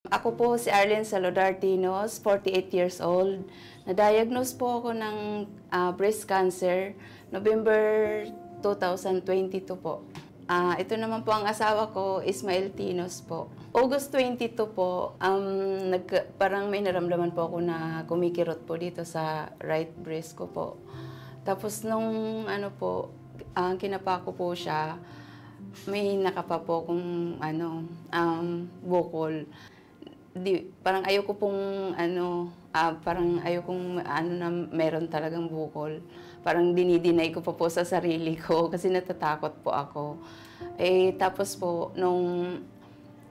Ako po si Arlene Saludar-Tinos, 48 years old. Na-diagnose po ako ng breast cancer November 2022 po. Ito naman po ang asawa ko, Ismael Tinos po. August 22 po, parang may naramdaman po ako na kumikirot po dito sa right breast ko po. Tapos nung kinapa ko po siya, may nakapa po akong bukol. Parang ayoko pong parang ayokong na meron talagang bukol. Parang dinidinay ko po sa sarili ko kasi natatakot po ako. Tapos po, nung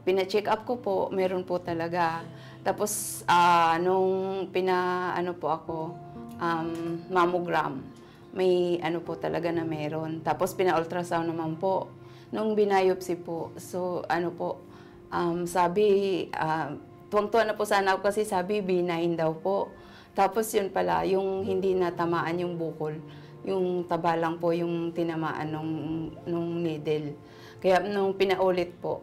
pina-check up ko po, meron po talaga. Tapos, nung po ako, mammogram, may po talaga na meron. Tapos, pina-ultrasound naman po. Nung binayopsy po, so sabi, tuwang-tuwa na po sana ako kasi sabi benign daw po. Tapos yun pala, yung hindi natamaan yung bukol, yung taba lang po yung tinamaan nung needle. Kaya nung pinaulit po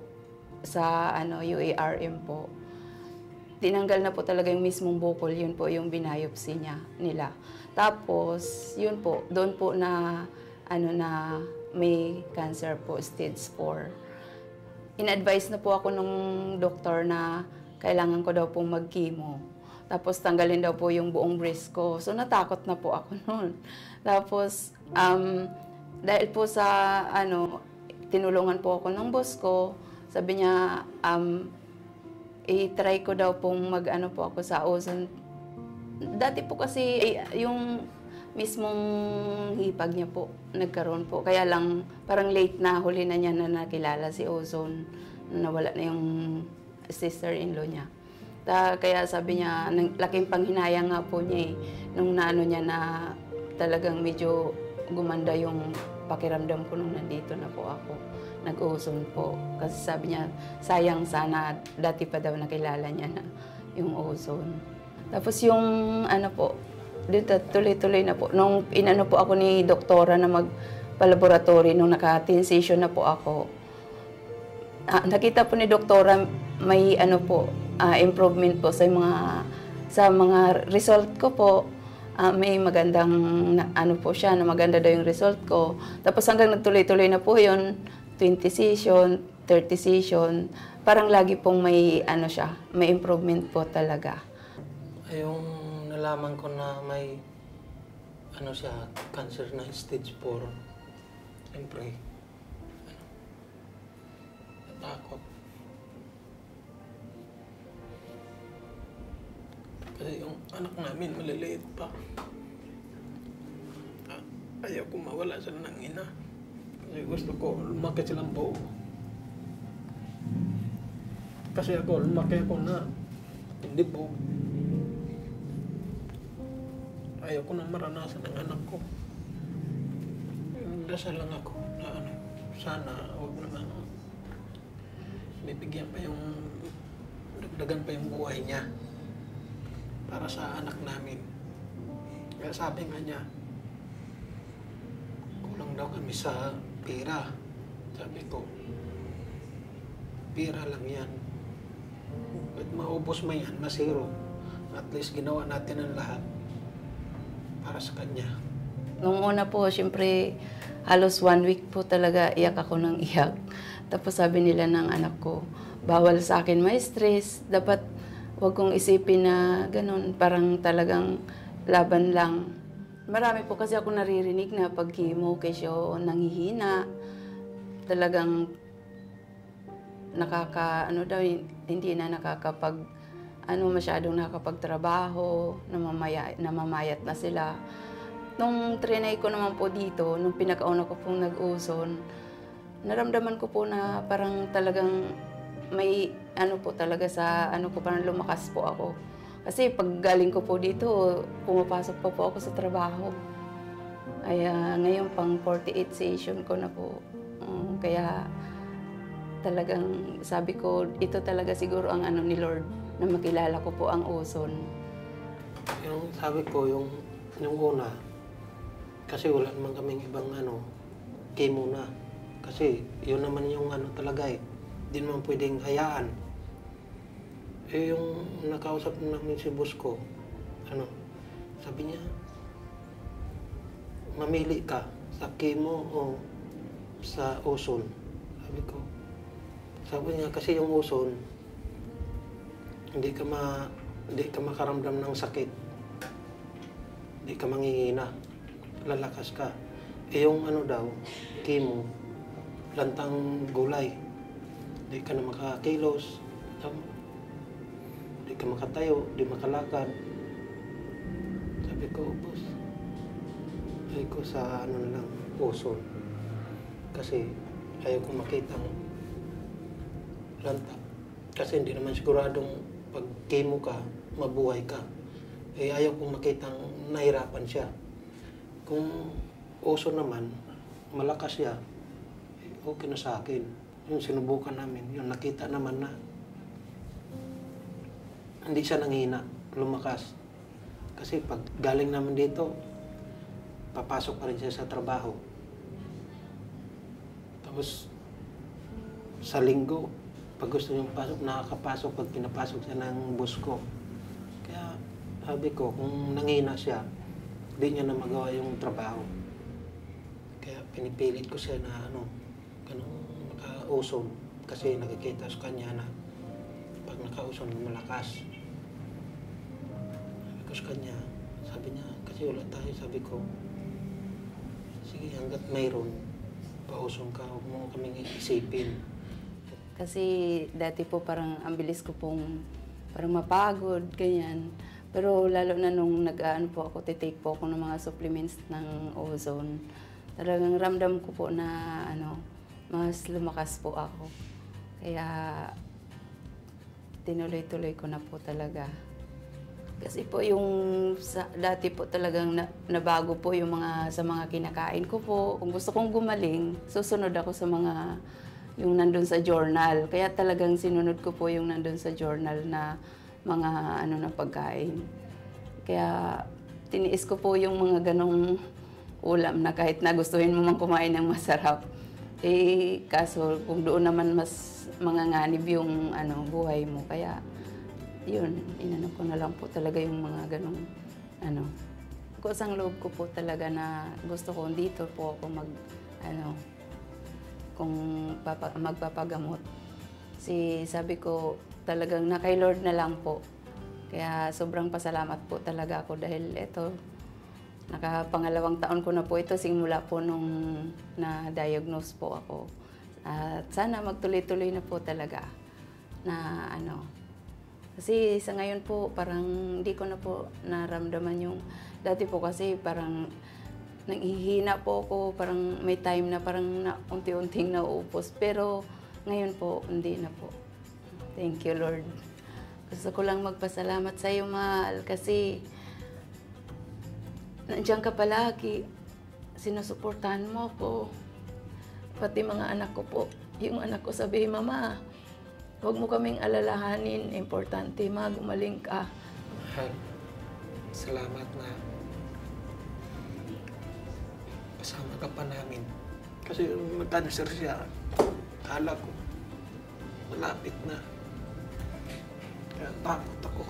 sa UARM po, tinanggal na po talaga yung mismong bukol, yun po yung binayopsy nila. Tapos, yun po, doon po na may cancer po, stage 4. In-advise na po ako nung doktor na kailangan ko daw pong mag-chemo. Tapos tanggalin daw po yung buong breast ko. So natakot na po ako noon. Tapos dahil po sa tinulungan po ako ng boss ko, sabi niya i-try ko daw pong po ako sa ozone. Dati po kasi yung mismong hipag niya po, nagkaroon po. Kaya lang, parang late na, huli na niya na nakilala si Ozone. Nawala na yung sister-in-law niya. Kaya sabi niya, laking panghinayang nga po niya nung niya na talagang medyo gumanda yung pakiramdam ko nung nandito na po ako. Nag-Ozone po. Kasi sabi niya, sayang sana, dati pa daw nakilala niya na yung Ozone. Tapos yung dito, tuloy-tuloy na po. Nung po ako ni doktora na magpa-laboratory, nung naka-10 na po ako, nakita po ni doktora may improvement po sa mga result ko po. May magandang po siya, na maganda daw yung result ko. Tapos hanggang nagtuloy-tuloy na po yun, 20 session, 30 session, parang lagi pong may may improvement po talaga. Yung nalaman ko na may cancer na stage 4. Siyempre, natakot. Kasi yung anak namin maliliit pa. Ayaw ko mawala sila ng ina. Kasi gusto ko lumaki silang buo. Kasi lumaki ako na hindi buo. Ayaw ko na maranasan ng anak ko. Dasal lang ako na sana huwag naman bibigyan pa dagdagan pa yung buhay niya para sa anak namin. Kaya sabi nga niya, kulang daw kami sa pera. Sabi ko, pera lang yan. At maubos mo yan, masiro. At least ginawa natin ang lahat para sa kanya. Nung una po, siyempre, halos 1 week po talaga iyak ako ng iyak. Tapos sabi nila ng anak ko, bawal sa akin may stress. Dapat wag kong isipin na ganun, parang talagang laban lang. Marami po kasi ako naririnig na pag chemo, kesyo, nanghihina. Talagang hindi na masyadong nakakapagtrabaho, namamayat na sila. Nung trinay ko naman po dito, nung pinakauna ko pong nag-Ozone, naramdaman ko po na parang talagang may po talaga sa ko, parang lumakas po ako. Kasi pag galing ko po dito, pumapasok pa po ako sa trabaho. Kaya ngayon pang 48 session ko na po. Kaya talagang sabi ko, ito talaga siguro ang ni Lord, na makilala ko po ang Ozone. Yung sabi ko, yung una, kasi wala naman kaming ibang chemo na. Kasi yun naman yung talaga Di naman pwedeng hayaan. yung nakausap namin si boss ko, sabi niya, mamili ka sa chemo o sa ozone. Sabi niya, kasi yung ozone, hindi ka makaramdam ng sakit. Hindi ka mangingina. Lalakas ka. Yung daw, chemo, lantang gulay. Hindi ka na makakilos. Hindi ka makatayo, hindi makalakad. Sabi ko, boss, sabi ko sa na lang, ozone. Kasi ayaw kong makitang lanta. Kasi hindi naman siguradong pag chemo ka, mabuhay ka. Ayaw kong makitang nahirapan siya. Kung ozone naman, malakas siya, okay na sa akin. Yung sinubukan namin, yung nakita naman na hindi siya nanghina, lumakas. Kasi pag galing naman dito, papasok pa rin siya sa trabaho. Tapos, sa linggo, pag gusto niyong pasok, nakakapasok pag pinapasok siya ng boss ko. Kaya, sabi ko, kung nanghina siya, hindi niya na magawa yung trabaho. Kaya pinipilit ko siya na naka-ozone. Kasi nakikita sa kanya na pag naka-ozone, malakas. Sabi ko sa kanya, sabi niya, kasi wala tayo, sabi ko, sige, hanggat mayroon, pa-ozone ka, huwag mo kaming isipin. Kasi dati po parang ang bilis ko pong parang mapagod, ganyan. Pero lalo na nung po ako, titake po ako ng mga supplements ng ozone. Talagang ramdam ko po na mas lumakas po ako. Kaya tinuloy-tuloy ko na po talaga. Kasi po dati po talagang nabago po sa mga kinakain ko po. Kung gusto kong gumaling, susunod ako sa yung nandun sa journal. Kaya talagang sinunod ko po yung nandun sa journal na mga na pagkain. Kaya tiniis ko po yung mga ganong ulam na kahit nagustuhin mo man kumain ng masarap. Kaso kung doon naman mas manganganib yung buhay mo. Kaya yun, inano ko na lang po talaga yung mga ganong kusang loob ko po talaga na gusto ko dito po ako kung magpapagamot. Sabi ko talagang na kay Lord na lang po. Kaya sobrang pasalamat po talaga ako dahil nakapangalawang taon ko na po ito simula po nung na-diagnose po ako. At sana magtuloy-tuloy na po talaga na Kasi sa ngayon po parang hindi ko na po naramdaman yung dati po kasi parang nanghihina po ako, parang may time na parang unti-unting nauupos. Pero ngayon po, hindi na po. Thank you, Lord. Gusto ko lang magpasalamat sa iyo, mahal, kasi nandiyan ka palagi. Sinusuportahan mo ako. Pati mga anak ko po. Yung anak ko sabi, Mama, huwag mo kaming alalahanin. Importante, gumaling ka. Mahal, salamat na kasama ka pa namin. Kasi mag-cancer siya, kala ko, malapit na. Kaya takot ako.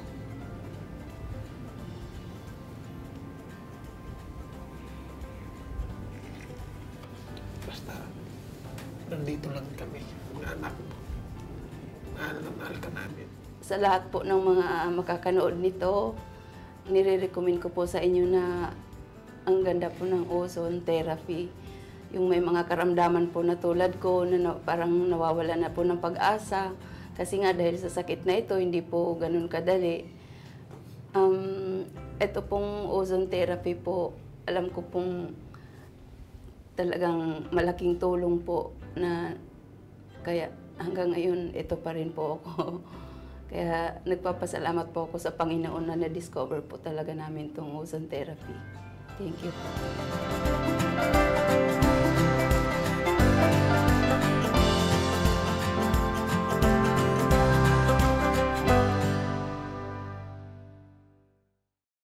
Basta, nandito lang kami, mga anak mo. Mahal na mahal ka namin. Sa lahat po ng mga makakanood nito, nire-recommend ko po sa inyo na ang ganda po ng ozone therapy. Yung may mga karamdaman po na tulad ko na parang nawawala na po ng pag-asa. Kasi nga dahil sa sakit na ito, hindi po ganun kadali. Ito pong ozone therapy po, alam ko pong talagang malaking tulong po na kaya hanggang ngayon ito pa rin po ako. Kaya nagpapasalamat po ako sa Panginoon na na-discover po talaga namin itong ozone therapy. Thank you po.